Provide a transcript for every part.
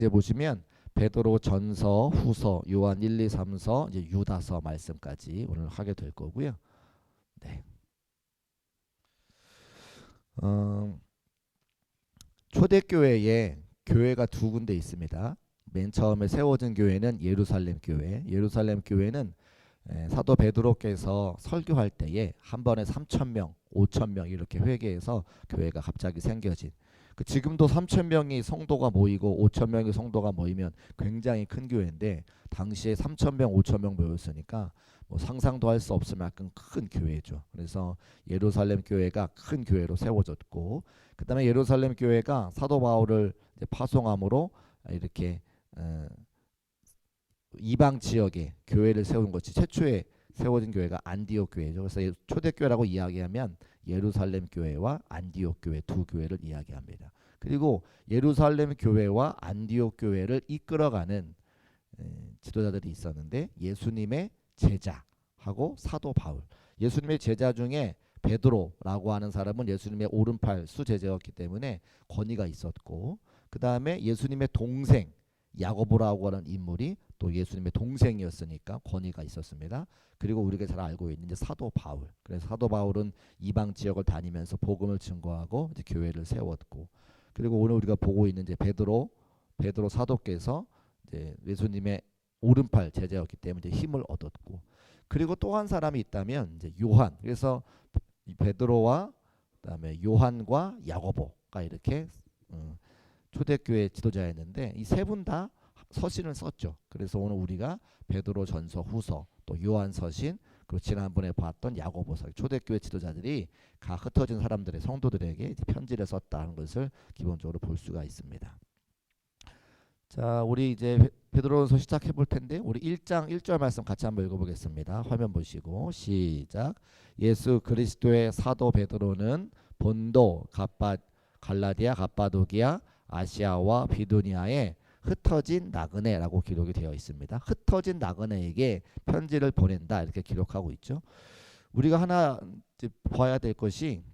이제 보시면 베드로 전서, 후서, 요한 1, 2, 3서, 이제 유다서 말씀까지 오늘 하게 될 거고요. 네. 어, 초대교회에 교회가 두 군데 있습니다. 맨 처음에 세워진 교회는 예루살렘 교회. 예루살렘 교회는 사도 베드로께서 설교할 때에 한 번에 3,000명, 5,000명 이렇게 회개해서 교회가 갑자기 생겨진. 지금도 3,000명이 성도가 모이고 5,000명의 성도가 모이면 굉장히 큰 교회인데 당시에 3,000명, 5,000명 모였으니까 뭐 상상도 할 수 없을 만큼 큰 교회죠. 그래서 예루살렘 교회가 큰 교회로 세워졌고, 그다음에 예루살렘 교회가 사도 바울을 이제 파송함으로 이렇게 이방 지역에 교회를 세운 것이 최초에 세워진 교회가 안디옥 교회죠. 그래서 초대교회라고 이야기하면 예루살렘 교회와 안디옥 교회 두 교회를 이야기합니다. 그리고 예루살렘 교회와 안디옥 교회를 이끌어가는 지도자들이 있었는데 예수님의 제자하고 사도 바울. 예수님의 제자 중에 베드로라고 하는 사람은 예수님의 오른팔 수제자였기 때문에 권위가 있었고, 그 다음에 예수님의 동생 야고보라고 하는 인물이 또 예수님의 동생이었으니까 권위가 있었습니다. 그리고 우리가 잘 알고 있는 이제 사도 바울. 그래서 사도 바울은 이방 지역을 다니면서 복음을 증거하고 이제 교회를 세웠고, 그리고 오늘 우리가 보고 있는 이제 베드로 사도께서 이제 예수님의 오른팔 제자였기 때문에 이제 힘을 얻었고, 그리고 또 한 사람이 있다면 이제 요한. 그래서 베드로와 그다음에 요한과 야고보가 이렇게 초대교회 지도자였는데 이 세 분 다 서신을 썼죠. 그래서 오늘 우리가 베드로 전서, 후서, 또 요한 서신, 그리고 지난번에 봤던 야고보서, 초대교회 지도자들이 각 흩어진 사람들의 성도들에게 편지를 썼다는 것을 기본적으로 볼 수가 있습니다. 자, 우리 이제 베드로전서 시작해 볼 텐데 우리 1장 1절 말씀 같이 한번 읽어보겠습니다. 화면 보시고 시작. 예수 그리스도의 사도 베드로는 본도, 갈라디아, 갑바도기아, 아시아와 비두니아에 흩어진 나그네라고 기록이 되어 있습니다. 흩어진 나그네에게 편지를 보낸다 이렇게 기록하고 있죠. 우리가 하나 봐야 될 것이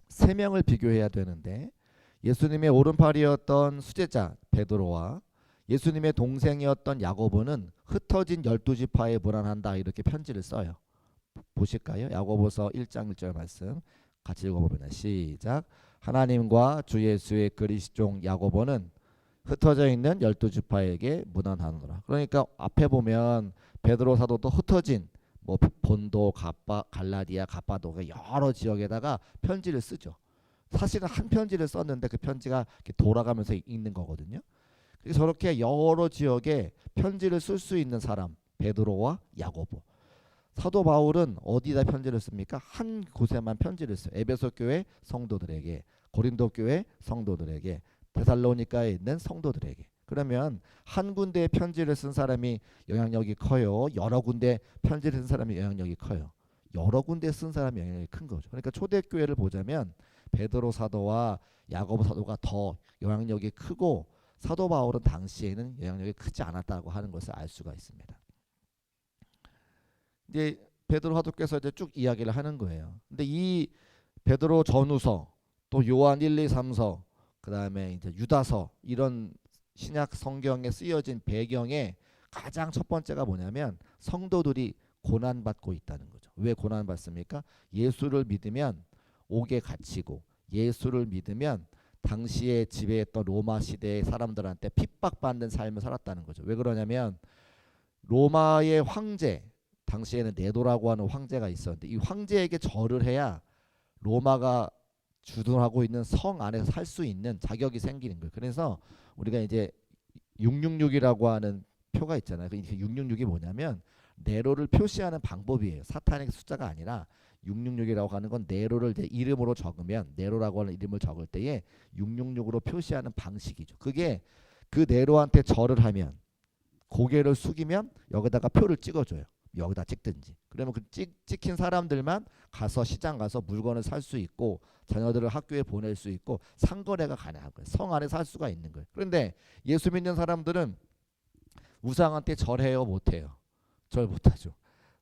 세 명을 비교해야 되는데 예수님의 오른팔이었던 수제자 베드로와 예수님의 동생이었던 야고보는 흩어진 12지파에 불안한다 이렇게 편지를 써요. 보실까요? 야고보서 1장 1절 말씀 같이 읽어봅니다. 시작. 하나님과 주 예수의 그리스종 야고보는 흩어져 있는 12지파에게 문안하노라. 그러니까 앞에 보면 베드로 사도도 흩어진 뭐 본도, 갈라디아, 갑바도가 여러 지역에다가 편지를 쓰죠. 사실은 한 편지를 썼는데 그 편지가 이렇게 돌아가면서 읽는 거거든요. 그래서 저렇게 여러 지역에 편지를 쓸 수 있는 사람 베드로와 야고보. 사도 바울은 어디다 편지를 씁니까? 한 곳에만 편지를 써요. 에베소 교회 성도들에게, 고린도 교회 성도들에게, 데살로니가에 있는 성도들에게. 그러면 한 군데에 편지를 쓴 사람이 영향력이 커요? 여러 군데 편지를 쓴 사람이 영향력이 커요? 여러 군데 쓴 사람이 영향력이 큰 거죠. 그러니까 초대교회를 보자면 베드로 사도와 야고보 사도가 더 영향력이 크고 사도 바울은 당시에는 영향력이 크지 않았다고 하는 것을 알 수가 있습니다. 이제 베드로 사도께서 이제 쭉 이야기를 하는 거예요. 근데 이 베드로 전후서, 또 요한 1, 2, 3서, 그다음에 이제 유다서 이런 신약 성경에 쓰여진 배경에 가장 첫 번째가 뭐냐면 성도들이 고난 받고 있다는 거죠. 왜 고난 받습니까? 예수를 믿으면 옥에 갇히고 예수를 믿으면 당시에 지배했던 로마 시대의 사람들한테 핍박받는 삶을 살았다는 거죠. 왜 그러냐면 로마의 황제, 당시에는 네도라고 하는 황제가 있었는데 이 황제에게 절을 해야 로마가 주둔하고 있는 성 안에서 살 수 있는 자격이 생기는 거예요. 그래서 우리가 이제 666이라고 하는 표가 있잖아요. 그 666이 뭐냐면 네로를 표시하는 방법이에요. 사탄의 숫자가 아니라 666이라고 하는 건 네로를 이제 이름으로 적으면 네로라고 하는 이름을 적을 때에 666으로 표시하는 방식이죠. 그게 그 네로한테 절을 하면 고개를 숙이면 여기다가 표를 찍어줘요. 여기다 찍든지. 그러면 그 찍힌 사람들만 가서 시장 가서 물건을 살 수 있고 자녀들을 학교에 보낼 수 있고 상거래가 가능한 거예요. 성 안에 살 수가 있는 거예요. 그런데 예수 믿는 사람들은 우상한테 절해요, 못해요? 절 못하죠.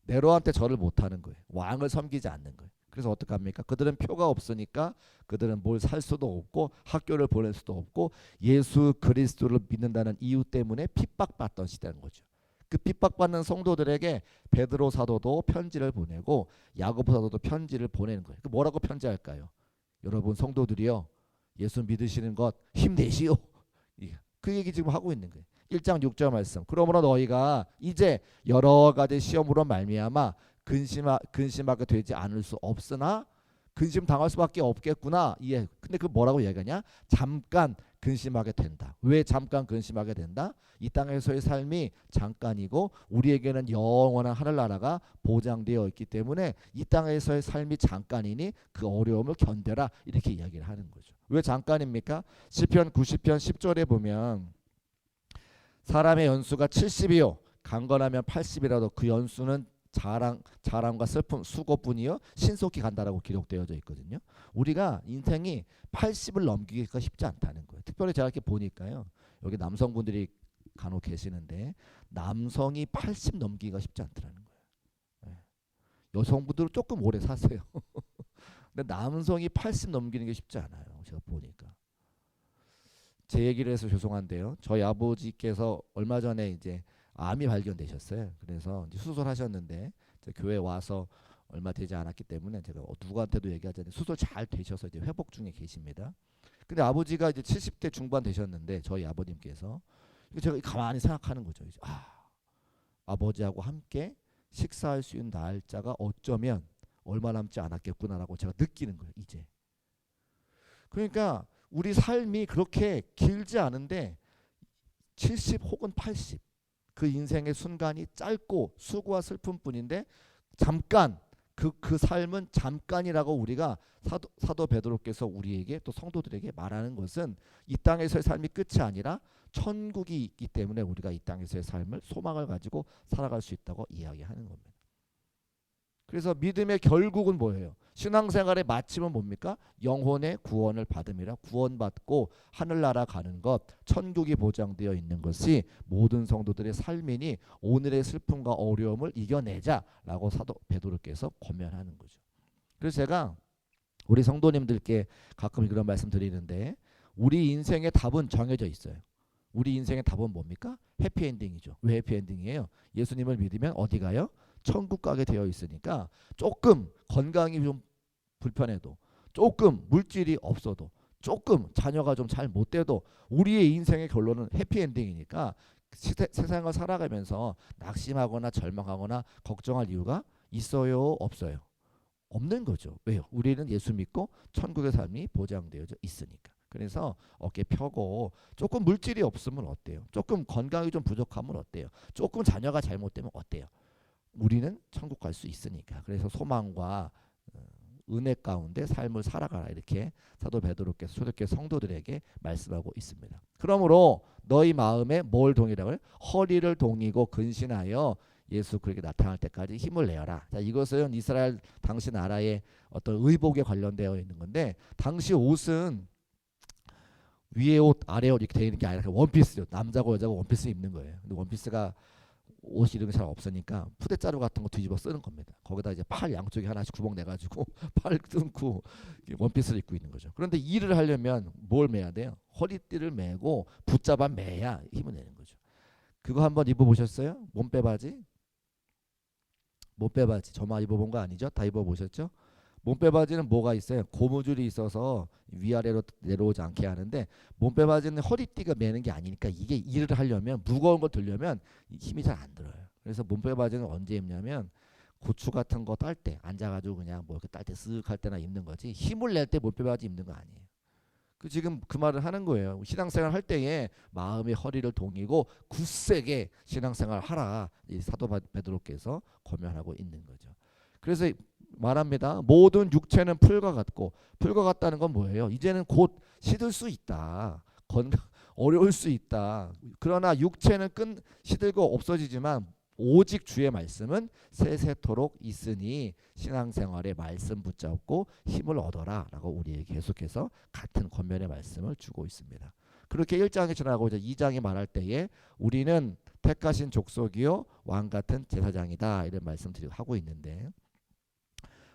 네로한테 절을 못하는 거예요. 왕을 섬기지 않는 거예요. 그래서 어떡합니까? 그들은 표가 없으니까 그들은 뭘 살 수도 없고 학교를 보낼 수도 없고 예수 그리스도를 믿는다는 이유 때문에 핍박받던 시대인 거죠. 그 핍박받는 성도들에게 베드로 사도도 편지를 보내고 야고보 사도도 편지를 보내는 거예요. 그 뭐라고 편지할까요? 여러분 성도들이요, 예수 믿으시는 것 힘내시오. 그 얘기 지금 하고 있는 거예요. 1장 6절 말씀. 그러므로 너희가 이제 여러 가지 시험으로 말미암아 근심하게 되지 않을 수 없으나 근심 당할 수밖에 없겠구나. 예. 근데 그 뭐라고 얘기하냐? 잠깐 근심하게 된다. 왜 잠깐 근심하게 된다? 이 땅에서의 삶이 잠깐이고 우리에게는 영원한 하늘나라가 보장되어 있기 때문에 이 땅에서의 삶이 잠깐이니 그 어려움을 견뎌라. 이렇게 이야기를 하는 거죠. 왜 잠깐입니까? 시편 90편 10절에 보면 사람의 연수가 70이요 강건하면 80이라도 그 연수는 자랑과 슬픔, 수고뿐이요 신속히 간다라고 기록되어져 있거든요. 우리가 인생이 80을 넘기기가 쉽지 않다는 거예요. 특별히 제가 이렇게 보니까요, 여기 남성분들이 간혹 계시는데 남성이 80 넘기기가 쉽지 않더라는 거예요. 여성분들은 조금 오래 사세요. 근데 남성이 80 넘기는 게 쉽지 않아요. 제가 보니까. 제 얘기를 해서 죄송한데요. 저희 아버지께서 얼마 전에 이제 암이 발견되셨어요. 그래서 이제 수술하셨는데 교회 와서 얼마 되지 않았기 때문에 제가 누구한테도 얘기하지 않는데 수술 잘 되셔서 이제 회복 중에 계십니다. 근데 아버지가 이제 70대 중반 되셨는데 저희 아버님께서 제가 가만히 생각하는 거죠. 이제 아버지하고 함께 식사할 수 있는 날짜가 어쩌면 얼마 남지 않았겠구나라고 제가 느끼는 거예요. 이제. 그러니까 우리 삶이 그렇게 길지 않은데 70 혹은 80 그 인생의 순간이 짧고 수고와 슬픔뿐인데 잠깐 그 삶은 잠깐이라고 우리가 사도 베드로께서 우리에게 또 성도들에게 말하는 것은 이 땅에서의 삶이 끝이 아니라 천국이 있기 때문에 우리가 이 땅에서의 삶을 소망을 가지고 살아갈 수 있다고 이야기하는 겁니다. 그래서 믿음의 결국은 뭐예요? 신앙생활의 마침은 뭡니까? 영혼의 구원을 받음이라. 구원받고 하늘나라 가는 것, 천국이 보장되어 있는 것이 모든 성도들의 삶이니 오늘의 슬픔과 어려움을 이겨내자라고 사도 베드로께서 권면하는 거죠. 그래서 제가 우리 성도님들께 가끔 그런 말씀 드리는데 우리 인생의 답은 정해져 있어요. 우리 인생의 답은 뭡니까? 해피엔딩이죠. 왜 해피엔딩이에요? 예수님을 믿으면 어디 가요? 천국 가게 되어 있으니까 조금 건강이 좀 불편해도 조금 물질이 없어도 조금 자녀가 좀 잘 못 돼도 우리의 인생의 결론은 해피엔딩이니까 세상을 살아가면서 낙심하거나 절망하거나 걱정할 이유가 있어요? 없어요? 없는 거죠. 왜요? 우리는 예수 믿고 천국의 삶이 보장되어져 있으니까. 그래서 어깨 펴고 조금 물질이 없으면 어때요? 조금 건강이 좀 부족하면 어때요? 조금 자녀가 잘못되면 어때요? 우리는 천국 갈 수 있으니까. 그래서 소망과 은혜 가운데 삶을 살아가라 이렇게 사도 베드로께서 초대교회 성도들에게 말씀하고 있습니다. 그러므로 너희 마음에 뭘 동이라고요? 허리를 동이고 근신하여 예수 그에게 나타날 때까지 힘을 내어라. 자, 이것은 이스라엘 당시 나라의 어떤 의복에 관련되어 있는 건데 당시 옷은 위에 옷 아래 옷 이렇게 되어 있는 게 아니라 원피스죠. 남자고 여자고 원피스 입는 거예요. 근데 원피스가 옷 이런 게 잘 없으니까 푸대자루 같은 거 뒤집어 쓰는 겁니다. 거기다 이제 팔 양쪽에 하나씩 구멍 내가지고 팔 뚫고 원피스를 입고 있는 거죠. 그런데 일을 하려면 뭘 매야 돼요? 허리띠를 매고 붙잡아 매야 힘을 내는 거죠. 그거 한번 입어보셨어요? 몸빼바지? 몸빼바지 저만 입어본 거 아니죠? 다 입어보셨죠? 몸빼바지는 뭐가 있어요? 고무줄이 있어서 위아래로 내려오지 않게 하는데 몸빼바지는 허리띠가 매는 게 아니니까 이게 일을 하려면 무거운 걸 들려면 힘이 잘 안 들어요. 그래서 몸빼바지는 언제 입냐면 고추 같은 거 딸 때 앉아가지고 그냥 뭐 이렇게 딸 때 쓱 할 때나 입는 거지 힘을 낼 때 몸빼바지 입는 거 아니에요. 지금 그 말을 하는 거예요. 신앙생활 할 때에 마음의 허리를 동이고 굳세게 신앙생활 하라. 이 사도 베드로께서 권면하고 있는 거죠. 그래서 말합니다. 모든 육체는 풀과 같고 풀과 같다는 건 뭐예요? 이제는 곧 시들 수 있다. 어려울 수 있다. 그러나 육체는 시들고 없어지지만 오직 주의 말씀은 세세토록 있으니 신앙생활에 말씀 붙잡고 힘을 얻어라 라고 우리에게 계속해서 같은 권면의 말씀을 주고 있습니다. 그렇게 1장이 지나고 이제 2장이 말할 때에 우리는 택하신 족속이요 왕같은 제사장이다 이런 말씀들을 하고 있는데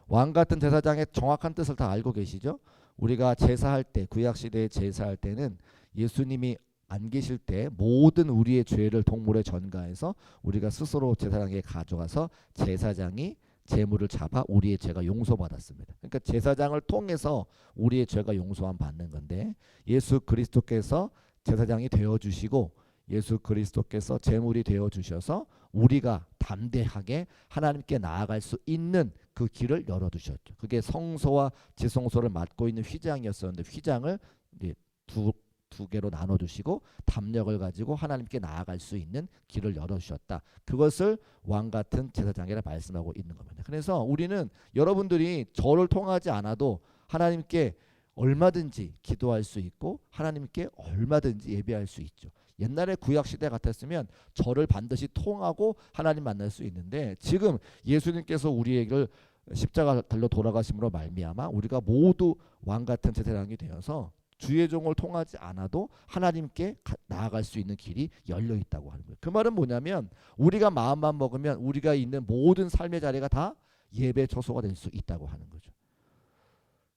왕 같은 제사장의 정확한 뜻을 다 알고 계시죠? 우리가 제사할 때, 구약 시대에 제사할 때는 예수님이 안 계실 때 모든 우리의 죄를 동물에 전가해서 우리가 스스로 제사장에게 가져가서 제사장이 제물을 잡아 우리의 죄가 용서받았습니다. 그러니까 제사장을 통해서 우리의 죄가 용서함 받는 건데, 예수 그리스도께서 제사장이 되어 주시고 예수 그리스도께서 제물이 되어 주셔서 우리가 담대하게 하나님께 나아갈 수 있는 그 길을 열어 두셨죠. 그게 성소와 지성소를 맡고 있는 휘장이었었는데, 휘장을 이제 두 개로 나눠 주시고 담력을 가지고 하나님께 나아갈 수 있는 길을 열어 주셨다. 그것을 왕 같은 제사장이라 말씀하고 있는 겁니다. 그래서 우리는 여러분들이 저를 통하지 않아도 하나님께 얼마든지 기도할 수 있고 하나님께 얼마든지 예배할 수 있죠. 옛날에 구약 시대 같았으면 저를 반드시 통하고 하나님 만날 수 있는데, 지금 예수님께서 우리에게 십자가 달려 돌아가심으로 말미암아 우리가 모두 왕 같은 제사장이 되어서 주의 종을 통하지 않아도 하나님께 나아갈 수 있는 길이 열려 있다고 하는 거예요. 그 말은 뭐냐면 우리가 마음만 먹으면 우리가 있는 모든 삶의 자리가 다 예배 처소가 될 수 있다고 하는 거죠.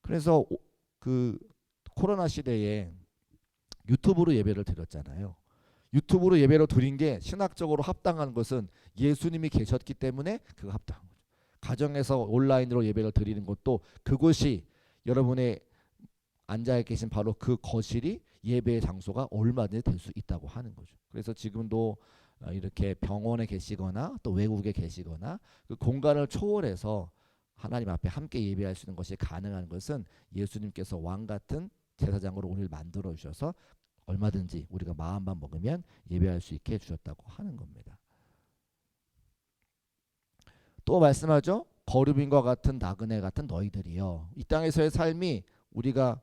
그래서 그 코로나 시대에 유튜브로 예배를 드렸잖아요. 유튜브로 예배를 드린 게 신학적으로 합당한 것은 예수님이 계셨기 때문에 그거 합당한 거죠. 가정에서 온라인으로 예배를 드리는 것도 그곳이 여러분의 앉아 계신 바로 그 거실이 예배의 장소가 얼마든지 될 수 있다고 하는 거죠. 그래서 지금도 이렇게 병원에 계시거나 또 외국에 계시거나 그 공간을 초월해서 하나님 앞에 함께 예배할 수 있는 것이 가능한 것은 예수님께서 왕 같은 제사장으로 오늘 만들어 주셔서 얼마든지 우리가 마음만 먹으면 예배할 수 있게 해주셨다고 하는 겁니다. 또 말씀하죠. 거류민과 같은 나그네 같은 너희들이여. 이 땅에서의 삶이 우리가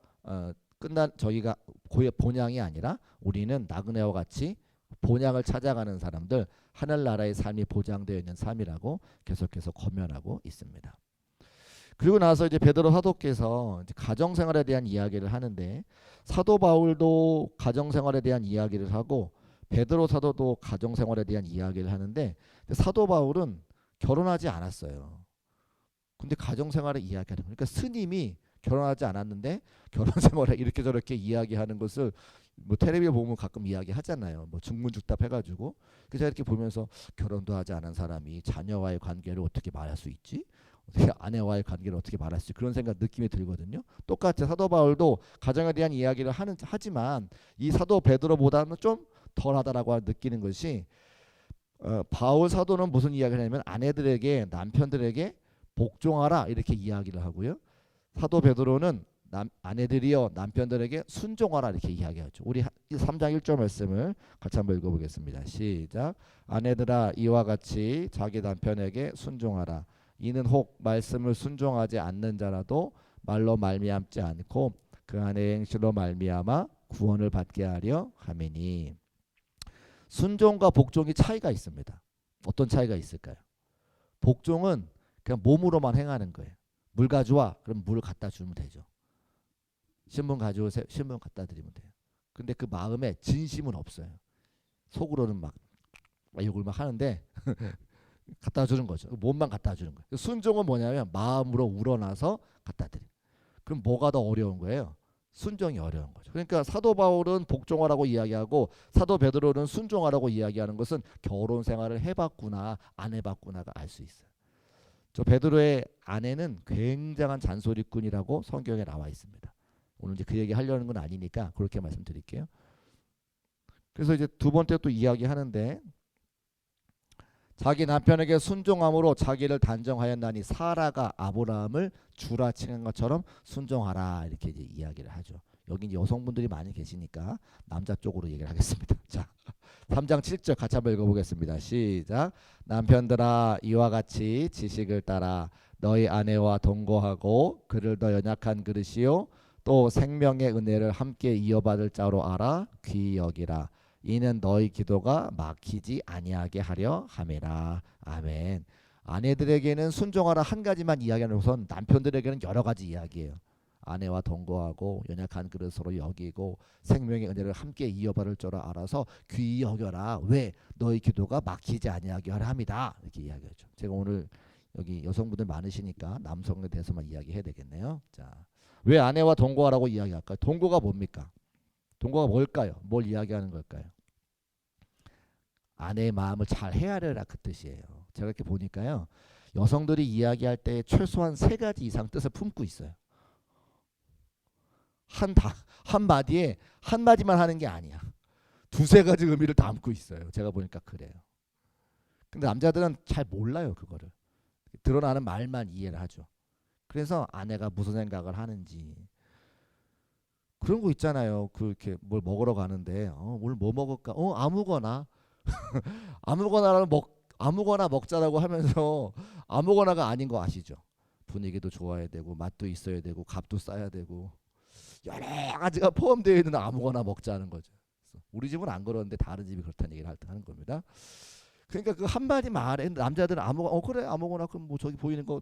끝난 저희가 고의 본향이 아니라 우리는 나그네와 같이 본향을 찾아가는 사람들, 하늘나라의 삶이 보장되어 있는 삶이라고 계속해서 권면하고 있습니다. 그리고 나서 이제 베드로 사도께서 이제 가정생활에 대한 이야기를 하는데, 사도 바울도 가정생활에 대한 이야기를 하고 베드로 사도도 가정생활에 대한 이야기를 하는데, 사도 바울은 결혼하지 않았어요. 근데 가정생활을 이야기하는 거니까, 그러니까 스님이 결혼하지 않았는데 결혼생활을 이렇게 저렇게 이야기하는 것을 뭐 텔레비전 보면 가끔 이야기하잖아요. 뭐 중문죽답 해가지고. 그래서 이렇게 보면서 결혼도 하지 않은 사람이 자녀와의 관계를 어떻게 말할 수 있지? 어떻게 아내와의 관계를 어떻게 말할 수 있지? 그런 생각 느낌이 들거든요. 똑같이 사도 바울도 가정에 대한 이야기를 하지만 이 사도 베드로보다는 좀 덜하다라고 느끼는 것이, 바울 사도는 무슨 이야기를 하냐면 아내들에게 남편들에게 복종하라 이렇게 이야기를 하고요. 사도 베드로는 아내들이여 남편들에게 순종하라 이렇게 이야기하죠. 우리 3장 1절 말씀을 같이 한번 읽어보겠습니다. 시작. 아내들아 이와 같이 자기 남편에게 순종하라. 이는 혹 말씀을 순종하지 않는 자라도 말로 말미암지 않고 그 안의 행실로 말미암아 구원을 받게 하려 함이니. 순종과 복종이 차이가 있습니다. 어떤 차이가 있을까요? 복종은 그냥 몸으로만 행하는 거예요. 물 가져와. 그럼 물을 갖다 주면 되죠. 신문 가져오세요. 신문 갖다 드리면 돼요. 근데 그 마음에 진심은 없어요. 속으로는 막 욕을 막 하는데 갖다 주는 거죠. 몸만 갖다 주는 거예요. 순종은 뭐냐면 마음으로 우러나서 갖다 드려. 그럼 뭐가 더 어려운 거예요? 순종이 어려운 거죠. 그러니까 사도 바울은 복종하라고 이야기하고 사도 베드로는 순종하라고 이야기하는 것은 결혼 생활을 해봤구나 안 해봤구나가 알 수 있어요. 저 베드로의 아내는 굉장한 잔소리꾼이라고 성경에 나와 있습니다. 오늘 이제 그 얘기 하려는 건 아니니까 그렇게 말씀드릴게요. 그래서 이제 두 번째 또 이야기하는데, 자기 남편에게 순종함으로 자기를 단정하였나니 사라가 아브라함을 주라 칭한 것처럼 순종하라 이렇게 이제 이야기를 하죠. 여기 이제 여성분들이 많이 계시니까 남자 쪽으로 얘기를 하겠습니다. 자, 3장 7절 같이 한번 읽어보겠습니다. 시작. 남편들아 이와 같이 지식을 따라 너희 아내와 동거하고 그를 더 연약한 그릇이요 또 생명의 은혜를 함께 이어받을 자로 알아 귀히 여기라. 이는 너희 기도가 막히지 아니하게 하려 함이라. 아멘. 아내들에게는 순종하라 한 가지만 이야기하고선 남편들에게는 여러 가지 이야기예요. 아내와 동거하고 연약한 그릇으로 여기고 생명의 은혜를 함께 이어받을 줄 알아서 귀히 여겨라. 왜? 너희 기도가 막히지 아니하게 하려 함이다. 이렇게 이야기하죠. 제가 오늘 여기 여성분들 많으시니까 남성에 대해서만 이야기해야 되겠네요. 자, 왜 아내와 동거하라고 이야기할까요? 동거가 뭡니까? 동거가 뭘까요? 뭘 이야기하는 걸까요? 아내의 마음을 잘 헤아려라 그 뜻이에요. 제가 이렇게 보니까요. 여성들이 이야기할 때 최소한 3가지 이상 뜻을 품고 있어요. 한마디에 한마디만 하는 게 아니야. 2-3가지 의미를 담고 있어요. 제가 보니까 그래요. 근데 남자들은 잘 몰라요. 그거를. 드러나는 말만 이해를 하죠. 그래서 아내가 무슨 생각을 하는지 그런 거 있잖아요. 그렇게 뭘 먹으러 가는데 오늘 뭐 먹을까? 아무거나 아무거나 먹자라고 하면서 아무거나가 아닌 거 아시죠? 분위기도 좋아야 되고 맛도 있어야 되고 값도 싸야 되고 여러 가지가 포함되어 있는 아무거나 먹자는 거죠. 우리 집은 안 그러는데 다른 집이 그렇다는 얘기를 하는 겁니다. 그러니까 그 한마디 말에 남자들은 아무거나 그래 아무거나 그럼 뭐 저기 보이는 거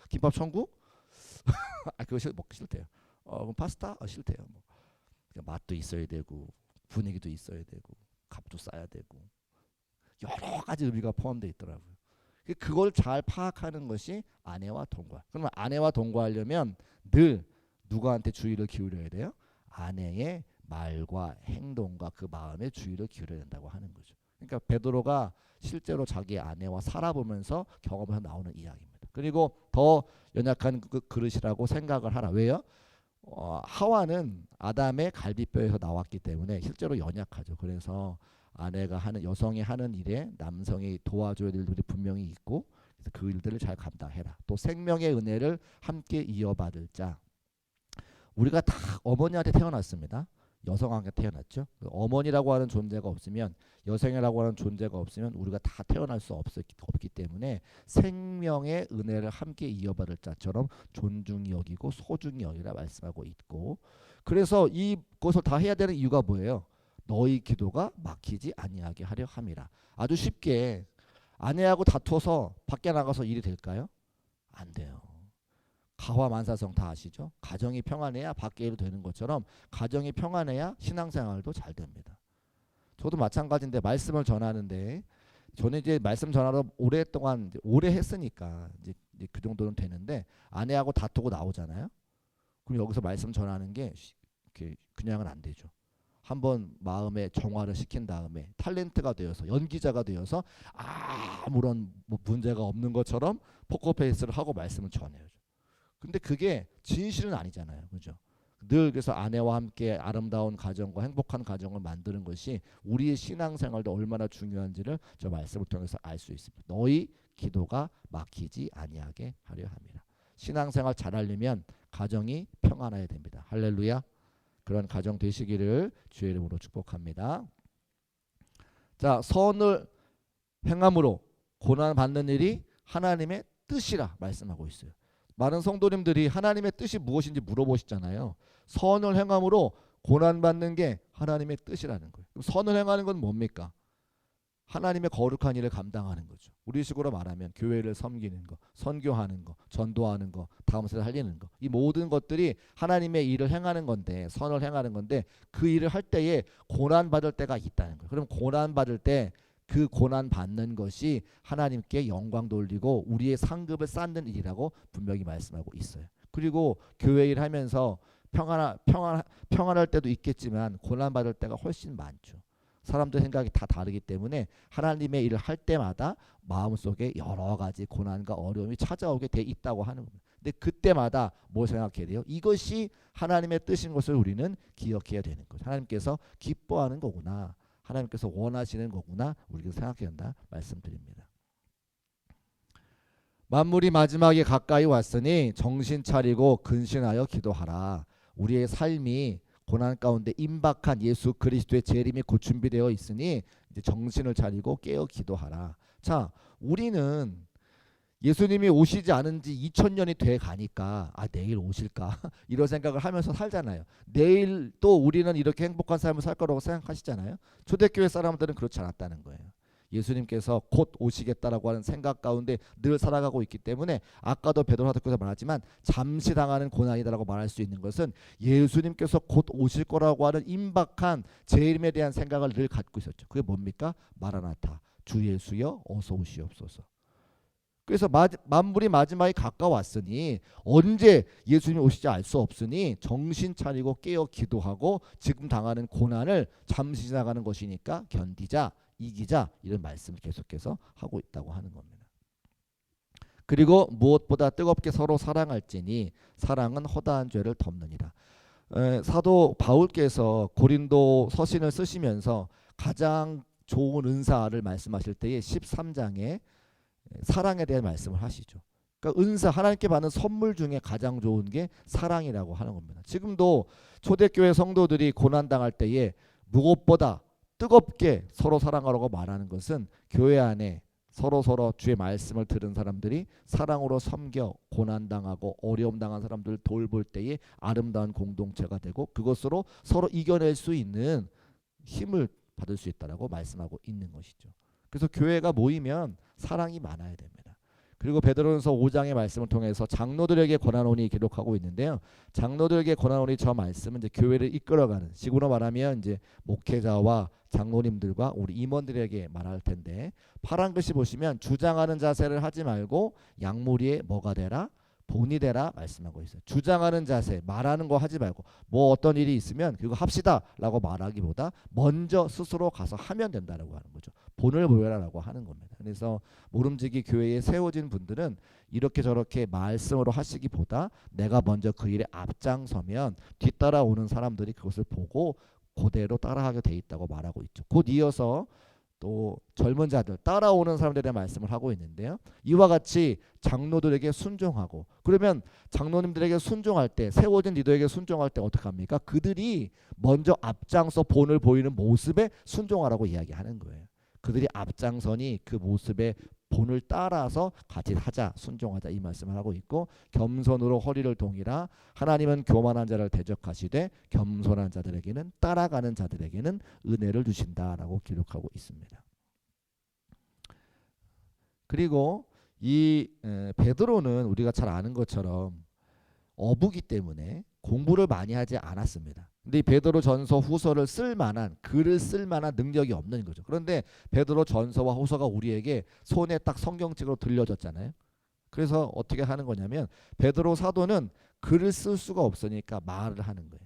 김밥 천국? 그거 먹기 싫대요. 그럼 파스타? 싫대요. 뭐. 그러니까 맛도 있어야 되고 분위기도 있어야 되고 값도 싸야 되고 여러 가지 의미가 포함되어 있더라고요. 그걸 잘 파악하는 것이 아내와 동거. 그러면 아내와 동거하려면 늘 누구한테 주의를 기울여야 돼요? 아내의 말과 행동과 그 마음에 주의를 기울여야 된다고 하는 거죠. 그러니까 베드로가 실제로 자기 아내와 살아보면서 경험에서 나오는 이야기입니다. 그리고 더 연약한 그릇이라고 생각을 하라. 왜요? 하와는 아담의 갈비뼈에서 나왔기 때문에 실제로 연약하죠. 그래서 아내가 하는 여성이 하는 일에 남성이 도와줘야 될 일들이 분명히 있고 그래서 그 일들을 잘 감당해라. 또 생명의 은혜를 함께 이어받을 자. 우리가 다 어머니한테 태어났습니다. 여성한테 태어났죠. 어머니라고 하는 존재가 없으면 여성이라고 하는 존재가 없으면 우리가 다 태어날 수 없기 때문에 생명의 은혜를 함께 이어받을 자처럼 존중히 여기고 소중히 여기라 말씀하고 있고 그래서 이것을 다 해야 되는 이유가 뭐예요? 너희 기도가 막히지 아니하게 하려 함이라. 아주 쉽게 아내하고 다투어서 밖에 나가서 일이 될까요? 안 돼요. 가화만사성 다 아시죠? 가정이 평안해야 밖에 일도 되는 것처럼 가정이 평안해야 신앙생활도 잘 됩니다. 저도 마찬가지인데 말씀을 전하는데 저는 이제 말씀 전하러 오랫동안 오래 했으니까 이제 그 정도는 되는데 아내하고 다투고 나오잖아요. 그럼 여기서 말씀 전하는 게 그냥은 안 되죠. 한번 마음에 정화를 시킨 다음에 탤런트가 되어서 연기자가 되어서 아무런 문제가 없는 것처럼 포커페이스를 하고 말씀을 전해요. 근데 그게 진실은 아니잖아요. 그죠? 늘 그래서 아내와 함께 아름다운 가정과 행복한 가정을 만드는 것이 우리의 신앙생활도 얼마나 중요한지를 저 말씀을 통해서 알 수 있습니다. 너희 기도가 막히지 아니하게 하려 함이라. 신앙생활 잘하려면 가정이 평안해야 됩니다. 할렐루야. 그런 가정 되시기를 주의 이름으로 축복합니다. 자, 선을 행함으로 고난받는 일이 하나님의 뜻이라 말씀하고 있어요. 많은 성도님들이 하나님의 뜻이 무엇인지 물어보시잖아요. 선을 행함으로 고난받는 게 하나님의 뜻이라는 거예요. 그럼 선을 행하는 건 뭡니까? 하나님의 거룩한 일을 감당하는 거죠. 우리식으로 말하면 교회를 섬기는 거, 선교하는 거, 전도하는 거, 다음 세대 살리는 거. 이 모든 것들이 하나님의 일을 행하는 건데 선을 행하는 건데 그 일을 할 때에 고난받을 때가 있다는 거예요. 그럼 고난받을 때 그 고난 받는 것이 하나님께 영광 돌리고 우리의 상급을 쌓는 일이라고 분명히 말씀하고 있어요. 그리고 교회 일 하면서 평안할 때도 있겠지만 고난 받을 때가 훨씬 많죠. 사람들 생각이 다 다르기 때문에 하나님의 일을 할 때마다 마음속에 여러 가지 고난과 어려움이 찾아오게 돼 있다고 하는 겁니다. 근데 그때마다 뭘 생각해야 돼요? 이것이 하나님의 뜻인 것을 우리는 기억해야 되는 거죠. 하나님께서 기뻐하는 거구나. 하나님께서 원하시는 거구나. 우리가 생각해야 한다 말씀드립니다. 만물이 마지막에 가까이 왔으니 정신 차리고 근신하여 기도하라. 우리의 삶이 고난 가운데 임박한 예수 그리스도의 재림이 곧 준비되어 있으니 이제 정신을 차리고 깨어 기도하라. 자, 우리는 예수님이 오시지 않은 지 2000년이 돼 가니까 내일 오실까 이런 생각을 하면서 살잖아요. 내일 또 우리는 이렇게 행복한 삶을 살 거라고 생각하시잖아요. 초대교회 사람들은 그렇지 않았다는 거예요. 예수님께서 곧 오시겠다라고 하는 생각 가운데 늘 살아가고 있기 때문에 아까도 베드로 사도에서 말하지만 잠시 당하는 고난이다라고 말할 수 있는 것은 예수님께서 곧 오실 거라고 하는 임박한 재림에 대한 생각을 늘 갖고 있었죠. 그게 뭡니까? 마라나타, 주 예수여 어서 오시옵소서. 그래서 만물이 마지막에 가까웠으니 언제 예수님이 오실지 알 수 없으니 정신 차리고 깨어 기도하고 지금 당하는 고난을 잠시 지나가는 것이니까 견디자, 이기자, 이런 말씀을 계속해서 하고 있다고 하는 겁니다. 그리고 무엇보다 뜨겁게 서로 사랑할지니 사랑은 허다한 죄를 덮느니라. 사도 바울께서 고린도 서신을 쓰시면서 가장 좋은 은사를 말씀하실 때에 13장에 사랑에 대한 말씀을 하시죠. 그러니까 은사, 하나님께 받는 선물 중에 가장 좋은 게 사랑이라고 하는 겁니다. 지금도 초대교회 성도들이 고난당할 때에 무엇보다 뜨겁게 서로 사랑하라고 말하는 것은 교회 안에 서로 주의 말씀을 들은 사람들이 사랑으로 섬겨 고난당하고 어려움 당한 사람들을 돌볼 때에 아름다운 공동체가 되고 그것으로 서로 이겨낼 수 있는 힘을 받을 수 있다라고 말씀하고 있는 것이죠. 그래서 교회가 모이면 사랑이 많아야 됩니다. 그리고 베드로전서 5장의 말씀을 통해서 장로들에게 권하노니 기록하고 있는데요. 장로들에게 권하노니 저 말씀은 이제 교회를 이끌어가는, 식으로 말하면 이제 목회자와 장로님들과 우리 임원들에게 말할 텐데, 파란 글씨 보시면 주장하는 자세를 하지 말고 양무리에 뭐가 되라? 본이 되라 말씀하고 있어요. 주장하는 자세, 말하는 거 하지 말고 뭐 어떤 일이 있으면 그거 합시다 라고 말하기보다 먼저 스스로 가서 하면 된다라고 하는 거죠. 본을 보여라라고 하는 겁니다. 그래서 모름지기 교회에 세워진 분들은 이렇게 저렇게 말씀으로 하시기보다 내가 먼저 그 일에 앞장서면 뒤따라오는 사람들이 그것을 보고 그대로 따라하게 돼 있다고 말하고 있죠. 곧 이어서 또 젊은 자들, 따라오는 사람들에 대한 말씀을 하고 있는데요. 이와 같이 장로들에게 순종하고, 그러면 장로님들에게 순종할 때, 세워진 리더에게 순종할 때 어떻게 합니까? 그들이 먼저 앞장서 본을 보이는 모습에 순종하라고 이야기하는 거예요. 그들이 앞장서니 그 모습에 본을 따라서 같이 하자, 순종하자, 이 말씀을 하고 있고, 겸손으로 허리를 동이라. 하나님은 교만한 자를 대적하시되 겸손한 자들에게는, 따라가는 자들에게는 은혜를 주신다라고 기록하고 있습니다. 그리고 이 베드로는 우리가 잘 아는 것처럼 어부기 때문에 공부를 많이 하지 않았습니다. 근데 이 베드로 전서 후서를 쓸만한, 글을 쓸만한 능력이 없는 거죠. 그런데 베드로 전서와 후서가 우리에게 손에 딱 성경책으로 들려졌잖아요. 그래서 어떻게 하는 거냐면 베드로 사도는 글을 쓸 수가 없으니까 말을 하는 거예요.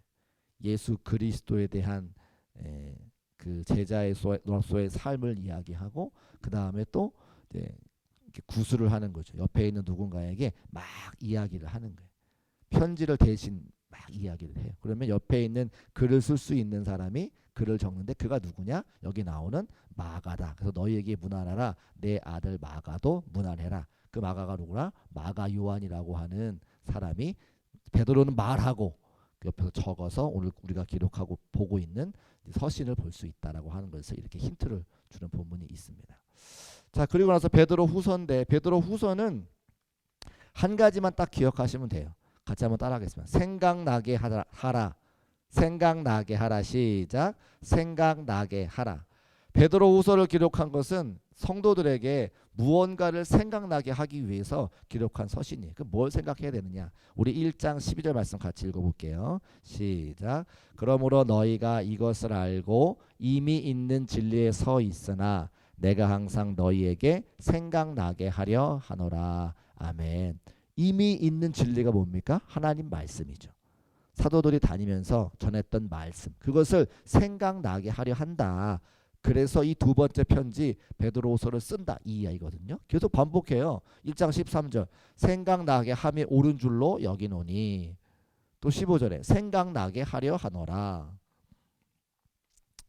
예수 그리스도에 대한 그 제자로서의 삶을 이야기하고, 그 다음에 또 이제 이렇게 구술을 하는 거죠. 옆에 있는 누군가에게 막 이야기를 하는 거예요. 편지를 대신 막 이야기를 해요. 그러면 옆에 있는 글을 쓸 수 있는 사람이 글을 적는데 그가 누구냐? 여기 나오는 마가다. 그래서 너희에게 문안하라. 내 아들 마가도 문안해라. 그 마가가 누구나? 마가 요한이라고 하는 사람이, 베드로는 말하고 옆에서 적어서 오늘 우리가 기록하고 보고 있는 서신을 볼 수 있다라고 하는 것에서 이렇게 힌트를 주는 본문이 있습니다. 자, 그리고 나서 베드로 후서인데, 베드로 후서는 한 가지만 딱 기억하시면 돼요. 같이 한번 따라하겠습니다. 생각나게 하라. 생각나게 하라. 시작. 생각나게 하라. 베드로 후서를 기록한 것은 성도들에게 무언가를 생각나게 하기 위해서 기록한 서신이에요. 그 뭘 생각해야 되느냐? 우리 1장 12절 말씀 같이 읽어볼게요. 시작. 그러므로 너희가 이것을 알고 이미 있는 진리에 서 있으나 내가 항상 너희에게 생각나게 하려 하노라. 아멘. 이미 있는 진리가 뭡니까? 하나님 말씀이죠. 사도들이 다니면서 전했던 말씀, 그것을 생각나게 하려 한다. 그래서 이 두 번째 편지 베드로후서를 쓴다, 이 이야기거든요. 계속 반복해요. 1장 13절 생각나게 함이 옳은 줄로 여기노니, 또 15절에 생각나게 하려 하노라.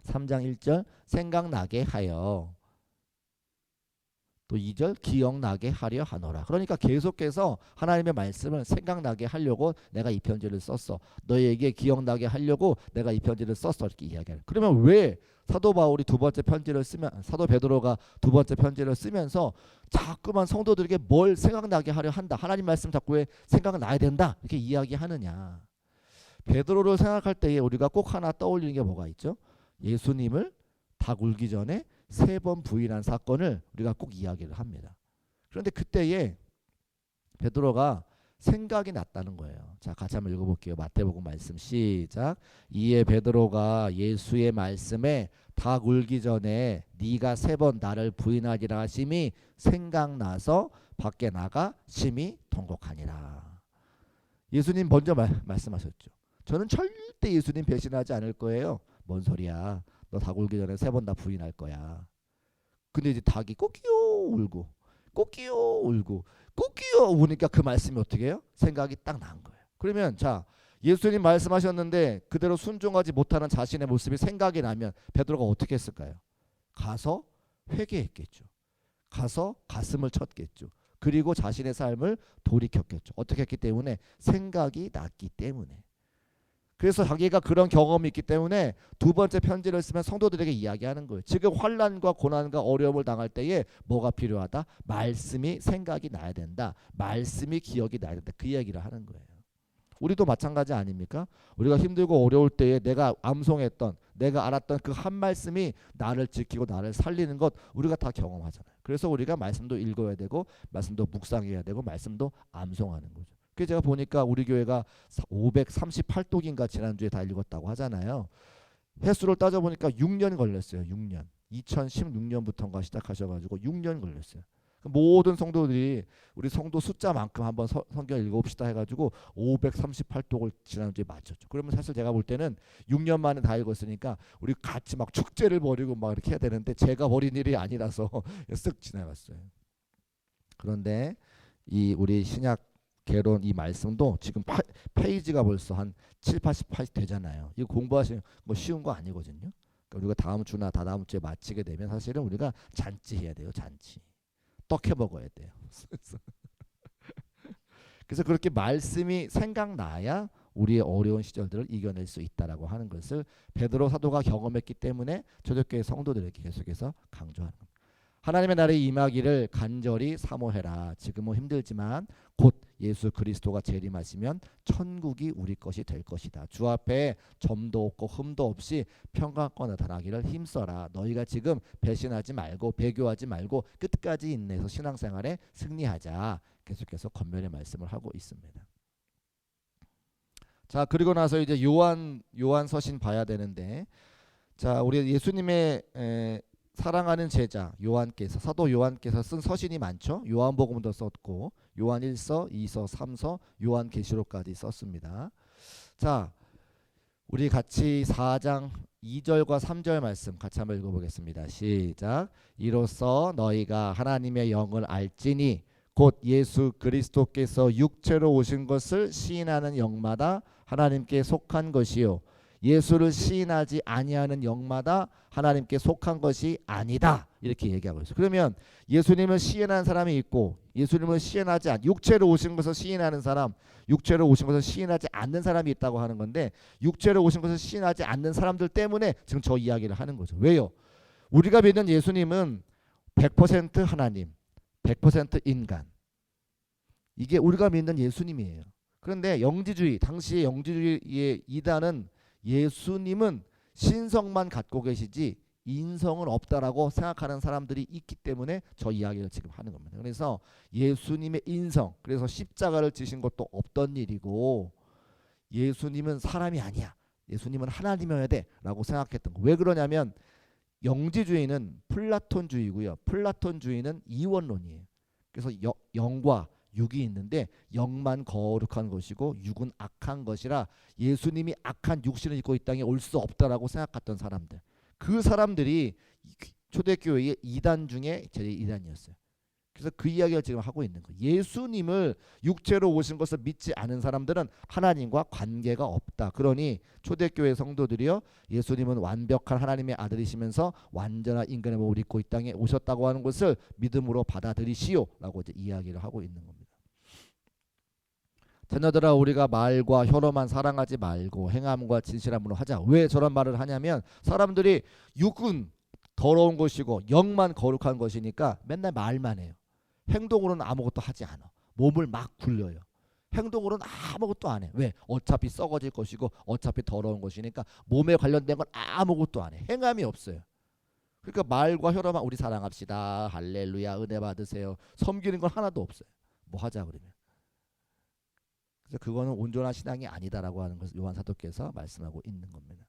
3장 1절 생각나게 하여, 또 2절 기억나게 하려 하노라. 그러니까 계속해서 하나님의 말씀을 생각나게 하려고 내가 이 편지를 썼어. 너희에게 기억나게 하려고 내가 이 편지를 썼어. 이렇게 이야기해요. 그러면 왜 사도 바울이 두 번째 편지를 쓰면, 사도 베드로가 두 번째 편지를 쓰면서 자꾸만 성도들에게 뭘 생각나게 하려 한다, 하나님 말씀 자꾸 왜 생각나야 된다, 이렇게 이야기하느냐? 베드로를 생각할 때에 우리가 꼭 하나 떠올리는 게 뭐가 있죠? 예수님을 닭 울기 전에 3번 부인한 사건을 우리가 꼭 이야기를 합니다. 그런데 그때에 베드로가 생각이 났다는 거예요. 자, 같이 한번 읽어볼게요. 마태복음 말씀 시작. 이에 베드로가 예수의 말씀에 닭 울기 전에 네가 3번 나를 부인하리라 하심이 생각나서 밖에 나가 심히 통곡하니라. 예수님 먼저 말씀하셨죠. 저는 절대 예수님 배신하지 않을 거예요. 뭔 소리야. 너 닭 울기 전에 3번 다 부인할 거야. 근데 이제 닭이 꼬끼요 울고 꼬끼요 울고 꼬끼요 우니까 그 말씀이 어떻게 해요? 생각이 딱 난 거예요. 그러면 자, 예수님 말씀하셨는데 그대로 순종하지 못하는 자신의 모습이 생각이 나면 베드로가 어떻게 했을까요? 가서 회개했겠죠. 가서 가슴을 쳤겠죠. 그리고 자신의 삶을 돌이켰겠죠. 어떻게 했기 때문에? 생각이 났기 때문에. 그래서 자기가 그런 경험이 있기 때문에 두 번째 편지를 쓰면 성도들에게 이야기하는 거예요. 지금 환난과 고난과 어려움을 당할 때에 뭐가 필요하다? 말씀이 생각이 나야 된다. 말씀이 기억이 나야 된다. 그 이야기를 하는 거예요. 우리도 마찬가지 아닙니까? 우리가 힘들고 어려울 때에 내가 암송했던, 내가 알았던 그 한 말씀이 나를 지키고 나를 살리는 것 우리가 다 경험하잖아요. 그래서 우리가 말씀도 읽어야 되고 말씀도 묵상해야 되고 말씀도 암송하는 거죠. 그래서 제가 보니까 우리 교회가 538독인가 지난주에 다 읽었다고 하잖아요. 횟수를 따져보니까 6년 걸렸어요. 6년. 2016년부터인가 시작하셔가지고 6년 걸렸어요. 모든 성도들이 우리 성도 숫자만큼 한번 성경 읽어봅시다 해가지고 538독을 지난주에 마쳤죠. 그러면 사실 제가 볼 때는 6년 만에 다 읽었으니까 우리 같이 막 축제를 벌이고 막 이렇게 해야 되는데 제가 벌인 일이 아니라서 쓱 지나갔어요. 그런데 이 우리 신약 개론 이 말씀도 지금 페이지가 벌써 한 7, 80페이지 되잖아요. 이거 공부하시는 거 쉬운 거 아니거든요. 그러니까 우리가 다음 주나 다다음 주에 마치게 되면 사실은 우리가 잔치해야 돼요. 잔치. 떡해 먹어야 돼요. 그래서 그렇게 말씀이 생각나야 우리의 어려운 시절들을 이겨낼 수 있다라고 하는 것을 베드로 사도가 경험했기 때문에 초대교회 성도들에게 계속해서 강조하는 겁니다. 하나님의 날이 임하기를 간절히 사모해라. 지금은 힘들지만 곧 예수 그리스도가 재림하시면 천국이 우리 것이 될 것이다. 주 앞에 점도 없고 흠도 없이 평강과 나타나기를 힘써라. 너희가 지금 배신하지 말고 배교하지 말고 끝까지 인내해서 신앙생활에 승리하자. 계속해서 권면의 말씀을 하고 있습니다. 자, 그리고 나서 이제 요한 서신 봐야 되는데, 자, 우리 예수님의 사랑하는 제자 요한께서, 사도 요한께서 쓴 서신이 많죠. 요한복음도 썼고 요한 1서, 2서, 3서, 요한계시록까지 썼습니다. 자, 우리 같이 4장 2절과 3절 말씀 같이 한번 읽어보겠습니다. 시작. 이로써 너희가 하나님의 영을 알지니 곧 예수 그리스도께서 육체로 오신 것을 시인하는 영마다 하나님께 속한 것이요 예수를 시인하지 아니하는 영마다 하나님께 속한 것이 아니다. 이렇게 얘기하고 있어요. 그러면 예수님을 시인하는 사람이 있고 예수님을 시인하지 육체로 오신 것을 시인하는 사람, 육체로 오신 것을 시인하지 않는 사람이 있다고 하는 건데 육체로 오신 것을 시인하지 않는 사람들 때문에 지금 저 이야기를 하는 거죠. 왜요? 우리가 믿는 예수님은 100% 하나님, 100% 인간. 이게 우리가 믿는 예수님이에요. 그런데 영지주의, 당시의 영지주의의 이단은 예수님은 신성만 갖고 계시지 인성은 없다라고 생각하는 사람들이 있기 때문에 저 이야기를 지금 하는 겁니다. 그래서 예수님의 인성, 그래서 십자가를 지신 것도 없던 일이고 예수님은 사람이 아니야. 예수님은 하나님이어야 돼 라고 생각했던 거. 왜 그러냐면 영지주의는 플라톤주의고요. 플라톤주의는 이원론이에요. 그래서 영과 육이 있는데 영만 거룩한 것이고 육은 악한 것이라 예수님이 악한 육신을 입고 이 땅에 올 수 없다라고 생각했던 사람들. 그 사람들이 초대교회의 이단 중에 제일 이단이었어요. 그래서 그 이야기를 지금 하고 있는 거예요. 예수님을 육체로 오신 것을 믿지 않은 사람들은 하나님과 관계가 없다. 그러니 초대교회 성도들이요 예수님은 완벽한 하나님의 아들이시면서 완전한 인간의 몸을 입고 이 땅에 오셨다고 하는 것을 믿음으로 받아들이시오라고 이제 이야기를 하고 있는 겁니다. 자녀들아 우리가 말과 혀로만 사랑하지 말고 행함과 진실함으로 하자. 왜 저런 말을 하냐면 사람들이 육은 더러운 것이고 영만 거룩한 것이니까 맨날 말만 해요. 행동으로는 아무것도 하지 않아. 몸을 막 굴려요. 행동으로는 아무것도 안 해. 왜? 어차피 썩어질 것이고 어차피 더러운 것이니까 몸에 관련된 건 아무것도 안 해. 행함이 없어요. 그러니까 말과 혀로만 우리 사랑합시다. 할렐루야 은혜 받으세요. 섬기는 건 하나도 없어요. 뭐 하자 그러면. 그래서 그거는 온전한 신앙이 아니다라고 하는 것을 요한 사도께서 말씀하고 있는 겁니다.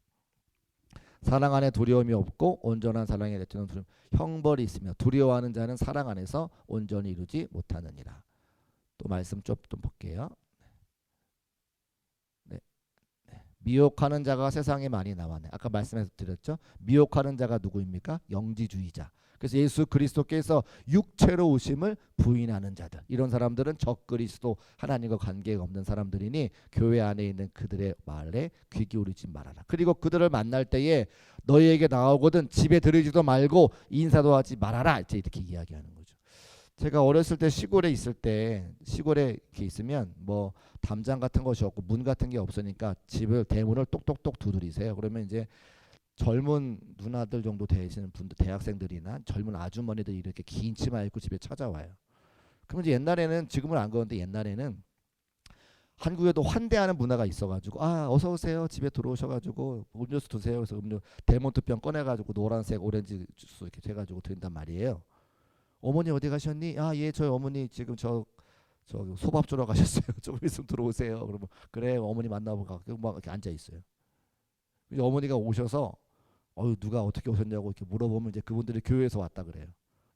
사랑 안에 두려움이 없고 온전한 사랑에 내쫓는 두려움, 형벌이 있으며 두려워하는 자는 사랑 안에서 온전히 이루지 못하느니라. 또 말씀 좀 볼게요. 네. 미혹하는 자가 세상에 많이 나왔네. 아까 말씀해서 드렸죠. 미혹하는 자가 누구입니까? 영지주의자. 그래서 예수 그리스도께서 육체로 오심을 부인하는 자들, 이런 사람들은 적그리스도, 하나님과 관계가 없는 사람들이니 교회 안에 있는 그들의 말에 귀 기울이지 말아라. 그리고 그들을 만날 때에 너희에게 나오거든 집에 들이지도 말고 인사도 하지 말아라. 이렇게 이야기하는 거죠. 제가 어렸을 때 시골에 있을 때, 시골에 이렇게 있으면 뭐 담장 같은 것이 없고 문 같은 게 없으니까 집을 대문을 똑똑똑 두드리세요. 그러면 이제 젊은 누나들 정도 되시는 분들, 대학생들이나 젊은 아주머니들이 이렇게 긴 치마 입고 집에 찾아와요. 그러면 이제 옛날에는, 지금은 안 그런데 옛날에는 한국에도 환대하는 문화가 있어가지고, 아 어서 오세요, 집에 들어오셔가지고 음료수 드세요. 그래서 데몬트병 꺼내가지고 노란색 오렌지 주스 이렇게 해가지고 드린단 말이에요. 어머니 어디 가셨니? 아 예, 저희 어머니 지금 저 소밥 주러 가셨어요. 조금 있으면 들어오세요. 그러면 그래, 어머니 만나보고 가고 막 이렇게 앉아 있어요. 이제 어머니가 오셔서 누가 어떻게 오셨냐고 이렇게 물어보면 이제 그분들이 교회에서 왔다 그래요.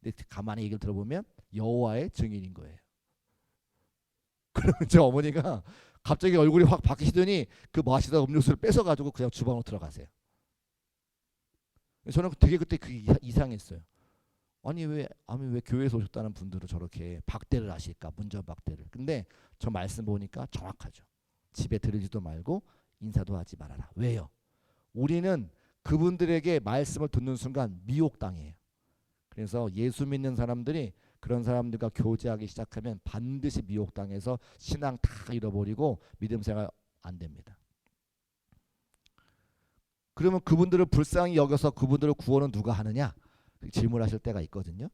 근데 가만히 얘기를 들어보면 여호와의 증인인 거예요. 그러면 제 어머니가 갑자기 얼굴이 확 바뀌시더니 그 마시다 음료수를 뺏어가지고 그냥 주방으로 들어가세요. 저는 되게 그때 그게 이상했어요. 아니 왜 교회에서 오셨다는 분들은 저렇게 박대를 하실까, 문전 박대를. 근데 저 말씀 보니까 정확하죠. 집에 들이지도 말고 인사도 하지 말아라. 왜요? 우리는 그분들에게 말씀을 듣는 순간 미혹당해요. 그래서 예수 믿는 사람들이 그런 사람들과 교제하기 시작하면 반드시 미혹당해서 신앙 다 잃어버리고 믿음 생활 안 됩니다. 그러면 그분들을 불쌍히 여겨서 그분들을 구원은 누가 하느냐? 질문하실 때가 있거든요.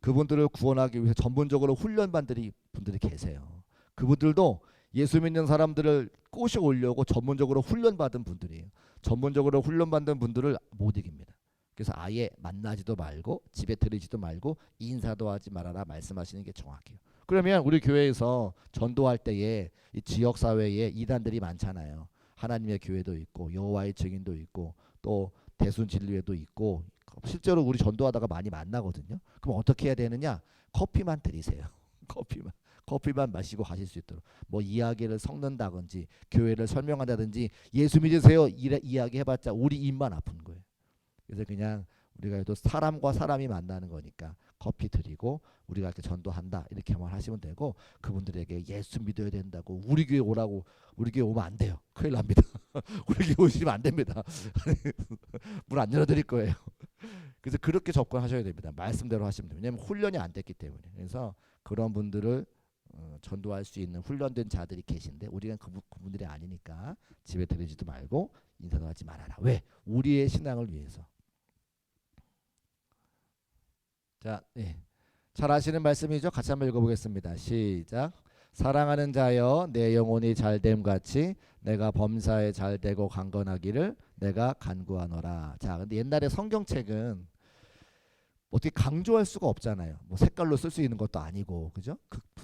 그분들을 구원하기 위해서 전문적으로 훈련받은 분들이 계세요. 그분들도 예수 믿는 사람들을 꼬셔오려고 전문적으로 훈련받은 분들이에요. 전문적으로 훈련받은 분들을 못 이깁니다. 그래서 아예 만나지도 말고 집에 들이지도 말고 인사도 하지 말아라 말씀하시는 게 정확해요. 그러면 우리 교회에서 전도할 때에 이 지역사회에 이단들이 많잖아요. 하나님의 교회도 있고 여호와의 증인도 있고 또 대순진리회도 있고, 실제로 우리 전도하다가 많이 만나거든요. 그럼 어떻게 해야 되느냐? 커피만 드리세요. 커피만 마시고 가실 수 있도록 뭐 이야기를 섞는다든지 교회를 설명한다든지, 예수 믿으세요 이야기해봤자 우리 입만 아픈 거예요. 그래서 그냥 우리가 또 사람과 사람이 만나는 거니까 커피 드리고 우리가 이렇게 전도한다 이렇게만 하시면 되고, 그분들에게 예수 믿어야 된다고 우리 교회 오라고, 우리 교회 오면 안 돼요. 큰일 납니다. 우리 교회 오시면 안 됩니다. 문 안 열어드릴 거예요. 그래서 그렇게 접근하셔야 됩니다. 말씀대로 하시면 됩니다. 왜냐하면 훈련이 안 됐기 때문에. 그래서 그런 분들을 전도할 수 있는 훈련된 자들이 계신데 우리는 그분들이 아니니까 집에 들이지도 말고 인사도 하지 말아라. 왜? 우리의 신앙을 위해서. 자, 네. 잘 아시는 말씀이죠. 같이 한번 읽어보겠습니다. 시작. 사랑하는 자여, 내 영혼이 잘됨 같이 내가 범사에 잘되고 강건하기를 내가 간구하노라. 자, 근데 옛날에 성경책은 어떻게 강조할 수가 없잖아요. 뭐 색깔로 쓸 수 있는 것도 아니고, 그죠?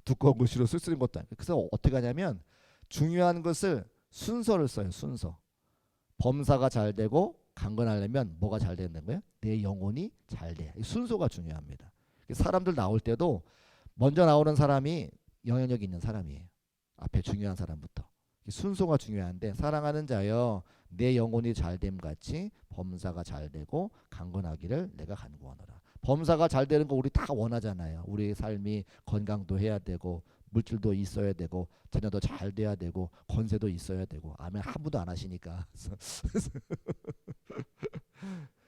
두꺼운 글씨로 쓸 수 있는 것도 아니고. 그래서 어떻게 하냐면 중요한 것을 순서를 써요. 순서. 범사가 잘 되고 강건하려면 뭐가 잘 되는 거예요? 내 영혼이 잘 돼. 순서가 중요합니다. 사람들 나올 때도 먼저 나오는 사람이 영향력 있는 사람이에요. 앞에 중요한 사람부터. 순서가 중요한데, 사랑하는 자여, 내 영혼이 잘됨 같이 범사가 잘 되고 강건하기를 내가 간구하노라. 범사가 잘 되는 거 우리 다 원하잖아요. 우리의 삶이 건강도 해야 되고 물질도 있어야 되고 자녀도 잘 돼야 되고 권세도 있어야 되고. 아멘 한 분도 안 하시니까.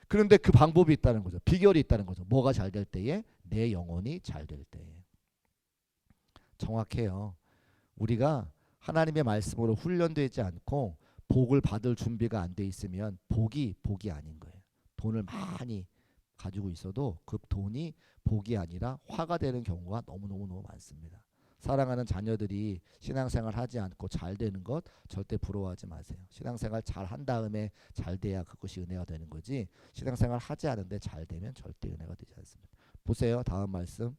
그런데 그 방법이 있다는 거죠. 비결이 있다는 거죠. 뭐가 잘 될 때에? 내 영혼이 잘 될 때에. 정확해요. 우리가 하나님의 말씀으로 훈련되지 않고 복을 받을 준비가 안 돼 있으면 복이 아닌 거예요. 돈을 많이 가지고 있어도 그 돈이 복이 아니라 화가 되는 경우가 너무너무 많습니다. 사랑하는 자녀들이 신앙생활 하지 않고 잘 되는 것 절대 부러워하지 마세요. 신앙생활 잘 한 다음에 잘 돼야 그것이 은혜가 되는 거지, 신앙생활 하지 않은데 잘 되면 절대 은혜가 되지 않습니다. 보세요. 다음 말씀.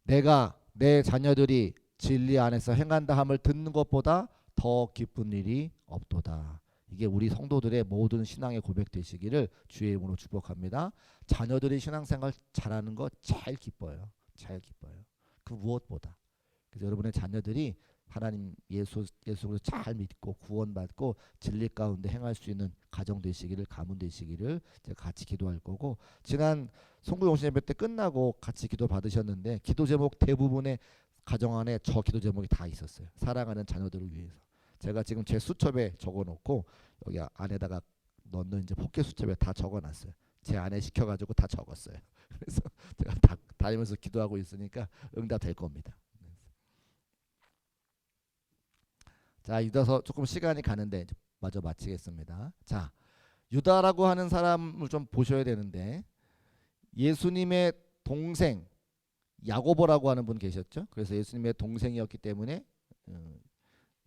내가 내 자녀들이 진리 안에서 행한다 함을 듣는 것보다 더 기쁜 일이 없도다. 이게 우리 성도들의 모든 신앙의 고백 되시기를 주의 이름으로 축복합니다. 자녀들이 신앙생활 잘하는 거 제일 기뻐요. 제일 기뻐요. 그 무엇보다. 그래서 여러분의 자녀들이 하나님 예수를 잘 믿고 구원받고 진리 가운데 행할 수 있는 가정 되시기를, 가문 되시기를 제가 같이 기도할 거고, 지난 송구용신 예배 때 끝나고 같이 기도 받으셨는데 기도 제목 대부분의 가정 안에 저 기도 제목이 다 있었어요. 사랑하는 자녀들을 위해서. 제가 지금 제 수첩에 적어놓고 여기 안에다가 넣는 이제 포켓 수첩에 다 적어놨어요. 제 아내 시켜가지고 다 적었어요. 그래서 제가 다 다니면서 기도하고 있으니까 응답될 겁니다. 자, 유다서 조금 시간이 가는데 마저 마치겠습니다. 자, 유다라고 하는 사람을 좀 보셔야 되는데, 예수님의 동생 야고보라고 하는 분 계셨죠. 그래서 예수님의 동생이었기 때문에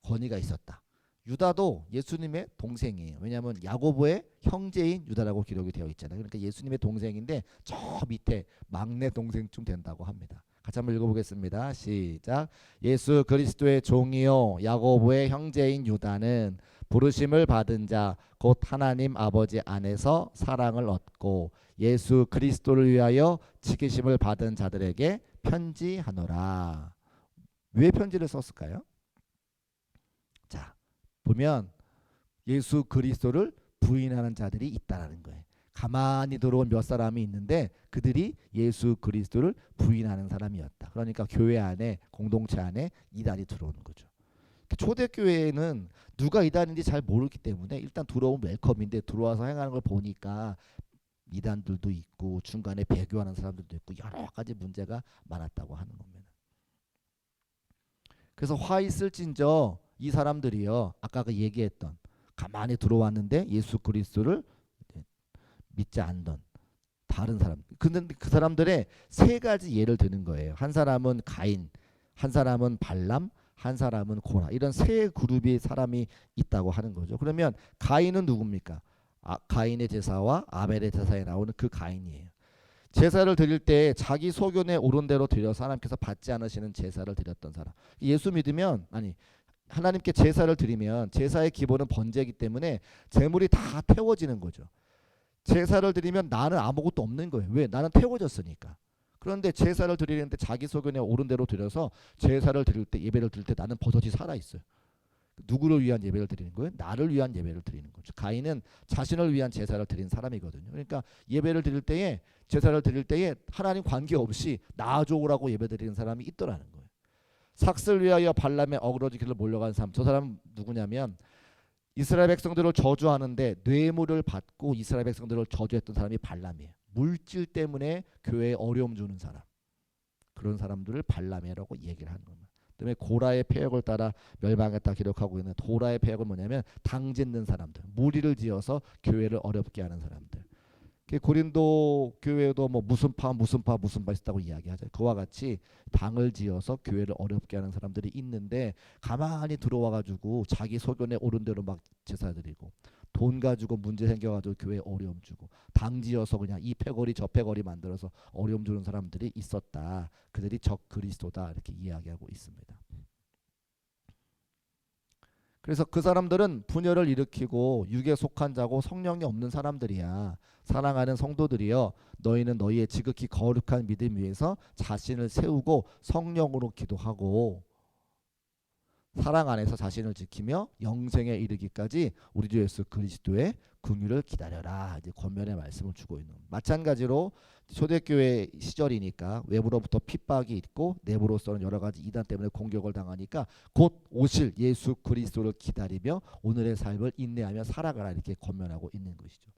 권위가 있었다. 유다도 예수님의 동생이에요. 왜냐하면 야고보의 형제인 유다라고 기록이 되어 있잖아요. 그러니까 예수님의 동생인데 저 밑에 막내 동생쯤 된다고 합니다. 같이 한번 읽어보겠습니다. 시작. 예수 그리스도의 종이요 야고보의 형제인 유다는 부르심을 받은 자 곧 하나님 아버지 안에서 사랑을 얻고 예수 그리스도를 위하여 지키심을 받은 자들에게 편지하노라. 왜 편지를 썼을까요? 자, 보면 예수 그리스도를 부인하는 자들이 있다라는 거예요. 가만히 들어온 몇 사람이 있는데 그들이 예수 그리스도를 부인하는 사람이었다. 그러니까 교회 안에, 공동체 안에 이단이 들어오는 거죠. 초대교회에는 누가 이단인지 잘 모르기 때문에 일단 들어오면 웰컴인데, 들어와서 행하는 걸 보니까 이단들도 있고 중간에 배교하는 사람들도 있고 여러 가지 문제가 많았다고 하는 겁니다. 그래서 화 있을진저 이 사람들이요, 아까 그 얘기했던 가만히 들어왔는데 예수 그리스도를 믿지 않던 다른 사람, 근데 그 사람들의 세 가지 예를 드는 거예요. 한 사람은 가인, 한 사람은 발람, 한 사람은 고라. 이런 세 그룹의 사람이 있다고 하는 거죠. 그러면 가인은 누굽니까? 가인의 제사와 아벨의 제사에 나오는 그 가인이에요. 제사를 드릴 때 자기 소견에 옳은 대로 드려서 하나님께서 받지 않으시는 제사를 드렸던 사람. 예수 믿으면, 아니 하나님께 제사를 드리면 제사의 기본은 번제이기 때문에 제물이 다 태워지는 거죠. 제사를 드리면 나는 아무것도 없는 거예요. 왜? 나는 태워졌으니까. 그런데 제사를 드리는데 자기 소견에 옳은 대로 드려서 제사를 드릴 때, 예배를 드릴 때 나는 버젓이 살아있어요. 누구를 위한 예배를 드리는 거예요? 나를 위한 예배를 드리는 거죠. 가인은 자신을 위한 제사를 드린 사람이거든요. 그러니까 예배를 드릴 때에, 제사를 드릴 때에 하나님 관계없이 나 좋으라고 예배 드리는 사람이 있더라는 거예요. 삭슬 위하여 발람의 어그러지기를 몰려간 사람, 저 사람은 누구냐면 이스라엘 백성들을 저주하는데 뇌물을 받고 이스라엘 백성들을 저주했던 사람이 발람이에요. 물질 때문에 교회에 어려움 주는 사람, 그런 사람들을 발람이라고 얘기를 하는 겁니다. 그다음에 고라의 폐역을 따라 멸망했다 기록하고 있는, 고라의 폐역은 뭐냐면 당 짓는 사람들, 무리를 지어서 교회를 어렵게 하는 사람들. 고린도 교회도 뭐 무슨 파 있었다고 이야기하죠. 그와 같이 당을 지어서 교회를 어렵게 하는 사람들이 있는데, 가만히 들어와가지고 자기 소견에 옳은 대로 막 제사 드리고, 돈 가지고 문제 생겨가지고 교회에 어려움 주고, 당 지어서 그냥 이 패거리 저 패거리 만들어서 어려움 주는 사람들이 있었다. 그들이 적 그리스도다, 이렇게 이야기하고 있습니다. 그래서 그 사람들은 분열을 일으키고 육에 속한 자고 성령이 없는 사람들이야. 사랑하는 성도들이여, 너희는 너희의 지극히 거룩한 믿음 위에서 자신을 세우고 성령으로 기도하고 사랑 안에서 자신을 지키며 영생에 이르기까지 우리 주 예수 그리스도의 긍휼을 기다려라. 이제 권면의 말씀을 주고 있는. 마찬가지로 초대교회 시절이니까 외부로부터 핍박이 있고 내부로서는 여러 가지 이단 때문에 공격을 당하니까 곧 오실 예수 그리스도를 기다리며 오늘의 삶을 인내하며 살아가라, 이렇게 권면하고 있는 것이죠.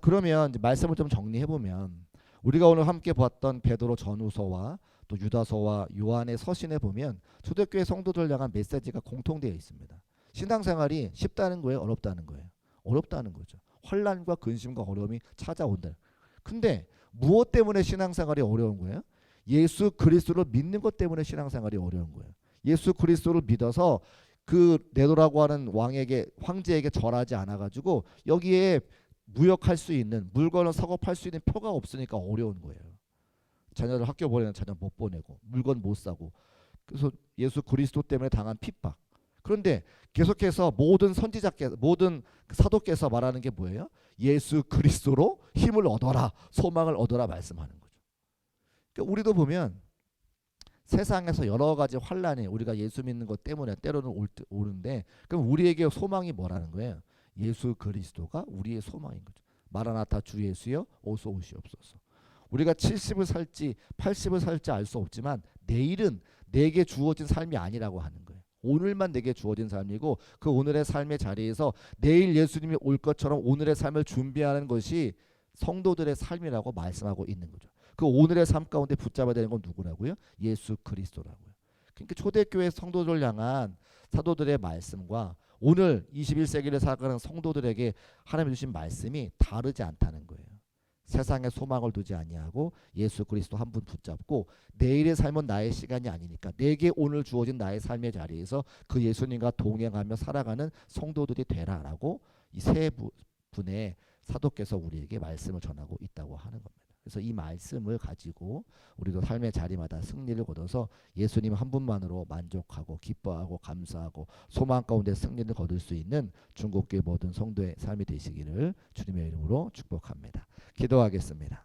그러면 이제 말씀을 좀 정리해 보면, 우리가 오늘 함께 봤던 베드로 전후서와 또 유다서와 요한의 서신에 보면 초대교회 성도들 향한 메시지가 공통되어 있습니다. 신앙생활이 쉽다는 거예요, 어렵다는 거예요? 어렵다는 거죠. 환난과 근심과 어려움이 찾아온다. 근데 무엇 때문에 신앙생활이 어려운 거예요? 예수 그리스도를 믿는 것 때문에 신앙생활이 어려운 거예요. 예수 그리스도를 믿어서 그 네로라고 하는 황제에게 절하지 않아가지고 여기에 무역할 수 있는, 물건을 사고 팔 수 있는 표가 없으니까 어려운 거예요. 자녀를 학교 보내는 자녀 못 보내고 물건 못 사고, 그래서 예수 그리스도 때문에 당한 핍박, 그런데 계속해서 모든 선지자께서 모든 사도께서 말하는 게 뭐예요? 예수 그리스도로 힘을 얻어라, 소망을 얻어라 말씀하는 거죠. 그러니까 우리도 보면 세상에서 여러 가지 환란이 우리가 예수 믿는 것 때문에 때로는 오는데, 그럼 우리에게 소망이 뭐라는 거예요? 예수 그리스도가 우리의 소망인 거죠. 마라나타 주 예수여 어서 오시옵소서. 우리가 70을 살지 80을 살지 알 수 없지만 내일은 내게 주어진 삶이 아니라고 하는 거예요. 오늘만 내게 주어진 삶이고, 그 오늘의 삶의 자리에서 내일 예수님이 올 것처럼 오늘의 삶을 준비하는 것이 성도들의 삶이라고 말씀하고 있는 거죠. 그 오늘의 삶 가운데 붙잡아야 되는 건 누구라고요? 예수 그리스도라고요. 그러니까 초대교회 성도들 향한 사도들의 말씀과 오늘 21세기를 살아가는 성도들에게 하나님 주신 말씀이 다르지 않다는 거예요. 세상에 소망을 두지 아니하고 예수 그리스도 한 분 붙잡고, 내일의 삶은 나의 시간이 아니니까 내게 오늘 주어진 나의 삶의 자리에서 그 예수님과 동행하며 살아가는 성도들이 되라라고 이 세 분의 사도께서 우리에게 말씀을 전하고 있다고 하는 겁니다. 그래서 이 말씀을 가지고 우리도 삶의 자리마다 승리를 거둬서 예수님 한 분만으로 만족하고 기뻐하고 감사하고 소망 가운데 승리를 거둘 수 있는 중국교회 모든 성도의 삶이 되시기를 주님의 이름으로 축복합니다. 기도하겠습니다.